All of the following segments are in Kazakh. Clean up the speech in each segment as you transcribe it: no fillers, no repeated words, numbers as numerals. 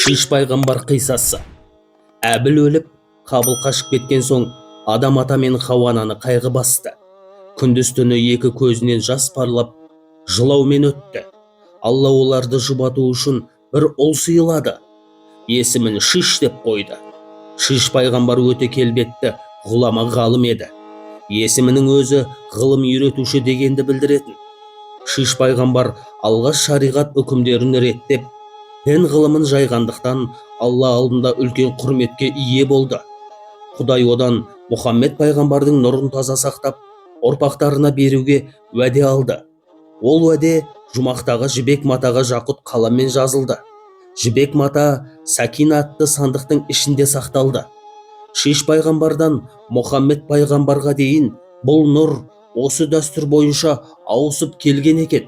Шиш пайғамбар қиссасы. Әбіл өліп, Қабыл қашып кеткен соң, Адам ата мен Хауа-ананы қайғы басты. Күндіз түні екі көзінен жас парлап, жылаумен өтті. Алла оларды жұбату үшін бір ұл сыйлады. Есімін Шиш деп қойды. Шиш пайғамбар өте келбетті, ғұлама ғалым еді. Есімінің өзі ғылым үйретуші дегенді білдіретін. Шиш пайғамбар алғаш шариғат үкімдерін реттеп, дін ғылымын жайғандықтан Алла алдында үлкен құрметке ие болды. Құдай одан Мұхаммед пайғамбардың нұрын таза сақтап, ұрпақтарына беруге уәде алды. Ол уәде жұмақтағы жібек матаға жақұт қаламмен жазылды. Жібек мата Сакина атты сандықтың ішінде сақталды. Шиш пайғамбардан Мұхаммед пайғамбарға дейін бұл нұр осы дәстүр бойынша ауысып келген екен.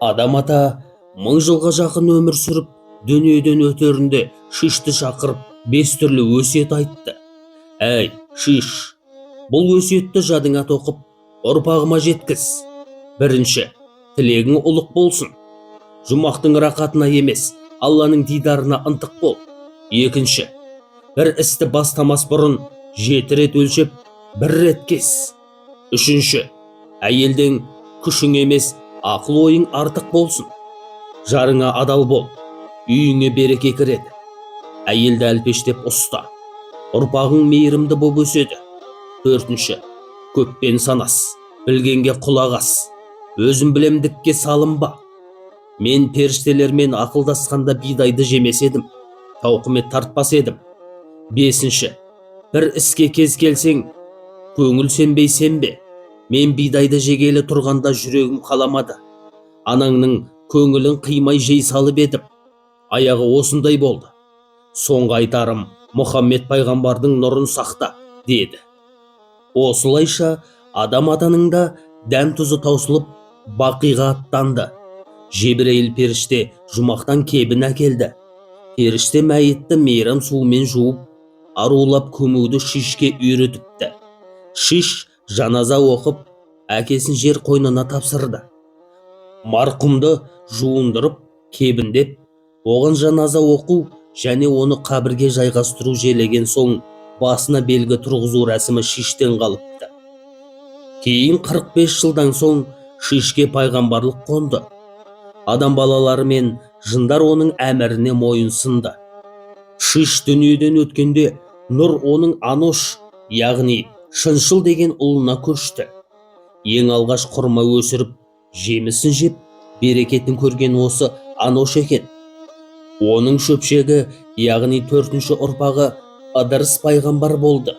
Адам ата 1000 жылға жақын өмір сүріп, дүниеден өтерінде Шишті шақырып 5 түрлі өсиет айтты. Әй, Шиш, бұл өсиетті жадыңа тоқып, ұрпағыма жеткіз. Бірінші, тілегің ұлық болсын. Жұмақтың рақатына емес, Алланың дидарына ынтық бол. Екінші, бір істі бастамас бұрын 7 рет өлшеп, 1 рет кес. Үшінші, әйелдің күшің емес, ақыл ойың артық болсын. Жарыңа адал бол, үйіңе береке кіреді. Әйелді әлпештеп ұста, ұрпағың мейірімді боп өседі. Төртінші, көппен санас, білгенге құлақ ас, өзім білемдікке салынба. Мен періштелермен ақылдасқанда бидайды жемес едім, тауқымет тартпас едім. Бесінші, бір іске кез келсең, көңіл сенбе. Мен бидайды жегелі тұрғанда жүрегім қаламады. Анаңның көңілін қимай жей салып едім. Аяғы осындай болды. Соңғы айтарым, Мұхаммед пайғамбардың нұрын сақта, деді. Осылайша Адам атаның да дәм тұзы таусылып, Бақиға аттанды. Жебірейіл періште жұмақтан кебін әкелді. Періште мәйітті мейрам суымен жуып, арулап көмуді Шишке үйретіпті. Шиш жаназа оқып, әкесін жер қойнына тапсырды. Марқұмды жуындырып, кебіндеп, оған жаназа оқу және оны қабірге жайғастыру желеген соң, басына белгі тұрғызу рәсімі Шиштен қалыпты. Кейін 45 жылдан соң Шишке пайғамбарлық қонды. Адам балалары мен жындар оның әміріне мойынсынды. Шиш дүниеден өткенде нұр оның Анош, яғни шыншыл деген ұлына көшті. Ең алғаш құрма өсіріп, жемісін жеп, берекетін көрген осы Анош екен. Оның шөпшегі, яғни 4-ші ұрпағы Ыдырыс пайғамбар болды.